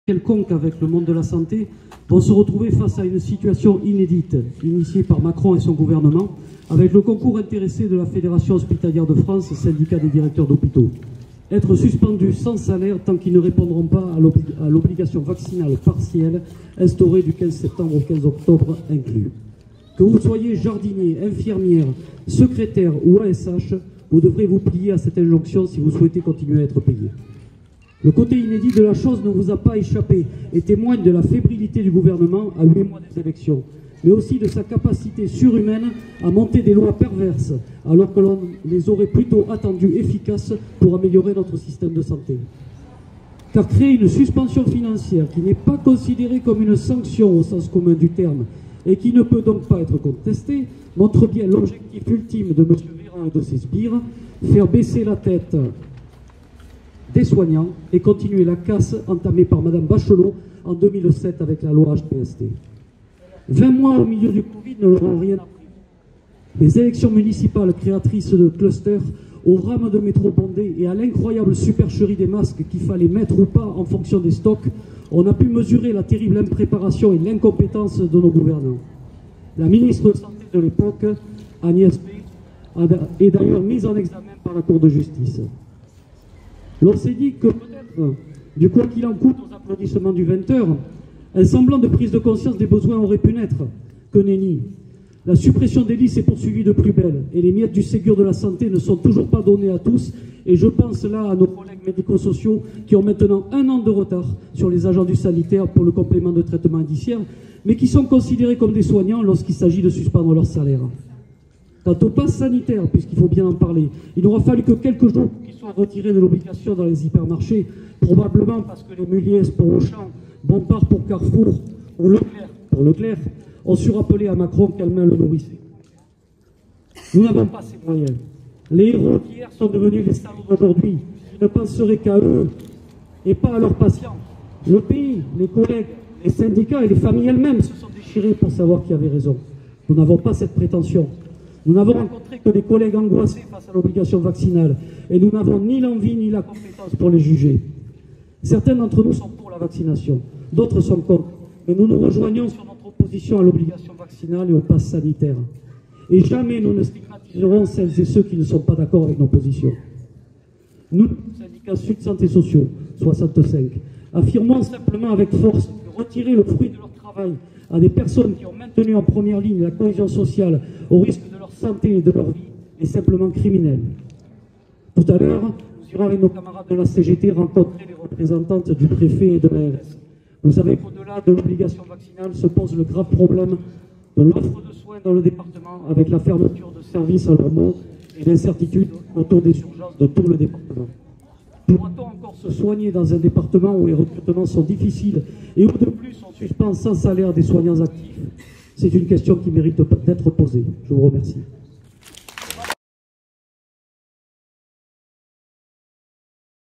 quelconque avec le monde de la santé vont se retrouver face à une situation inédite, initiée par Macron et son gouvernement, avec le concours intéressé de la Fédération hospitalière de France, syndicat des directeurs d'hôpitaux. Être suspendus sans salaire tant qu'ils ne répondront pas à l'obligation vaccinale partielle instaurée du 15 septembre au 15 octobre inclus. Que vous soyez jardinier, infirmière, secrétaire ou ASH, vous devrez vous plier à cette injonction si vous souhaitez continuer à être payé. Le côté inédit de la chose ne vous a pas échappé et témoigne de la fébrilité du gouvernement à 8 mois des élections, mais aussi de sa capacité surhumaine à monter des lois perverses, alors que l'on les aurait plutôt attendues efficaces pour améliorer notre système de santé. Car créer une suspension financière qui n'est pas considérée comme une sanction au sens commun du terme et qui ne peut donc pas être contestée, montre bien l'objectif ultime de M. Véran et de ses sbires, faire baisser la tête des soignants et continuer la casse entamée par Mme Bachelot en 2007 avec la loi HPST. 20 mois au milieu du Covid ne leur ont rien appris. Les élections municipales créatrices de clusters, aux rames de métro bondées et à l'incroyable supercherie des masques qu'il fallait mettre ou pas en fonction des stocks, on a pu mesurer la terrible impréparation et l'incompétence de nos gouvernants. La ministre de Santé de l'époque, Agnès B, est d'ailleurs mise en examen par la Cour de justice. L'on s'est dit que peut-être, du quoi qu'il en coûte aux applaudissements du 20h, un semblant de prise de conscience des besoins aurait pu naître. Que nenni. La suppression des lits s'est poursuivie de plus belle et les miettes du Ségur de la santé ne sont toujours pas données à tous. Et je pense là à nos collègues médico-sociaux qui ont maintenant 1 an de retard sur les agents du sanitaire pour le complément de traitement indiciaire, mais qui sont considérés comme des soignants lorsqu'il s'agit de suspendre leur salaire. Quant au pass sanitaire, puisqu'il faut bien en parler, il n'aura fallu que quelques jours pour qu'il soit retiré de l'obligation dans les hypermarchés, probablement parce que les Muliez pour Auchan, Bompard pour Carrefour ou Leclerc pour Leclerc ont su rappeler à Macron quelle main le nourrissait. Nous n'avons pas ces moyens. Les héros d'hier sont devenus les salauds d'aujourd'hui. Ils ne penseraient qu'à eux et pas à leurs patients. Le pays, les collègues, les syndicats et les familles elles-mêmes se sont déchirés pour savoir qui avait raison. Nous n'avons pas cette prétention. Nous n'avons rencontré que des collègues angoissés face à l'obligation vaccinale et nous n'avons ni l'envie ni la compétence pour les juger. Certains d'entre nous sont pour la vaccination, d'autres sont contre, mais nous nous rejoignons sur notre opposition à l'obligation vaccinale et au pass sanitaire. Et jamais nous ne stigmatiserons celles et ceux qui ne sont pas d'accord avec nos positions. Nous, syndicats Sud Santé Sociaux, 65, affirmons simplement avec force que retirer le fruit de leur travail à des personnes qui ont maintenu en première ligne la cohésion sociale au risque de leur santé et de leur vie est simplement criminel. Tout à l'heure, nous irons avec nos camarades de la CGT rencontrer les représentantes du préfet et de l'ARS. Vous savez qu'au-delà de l'obligation vaccinale se pose le grave problème de l'offre de soins dans le département avec la fermeture de services à leur mot et l'incertitude autour des urgences de tout le département. Pourra-t-on encore se soigner dans un département où les recrutements sont difficiles et où de plus on suspend sans salaire des soignants actifs? C'est une question qui mérite d'être posée. Je vous remercie.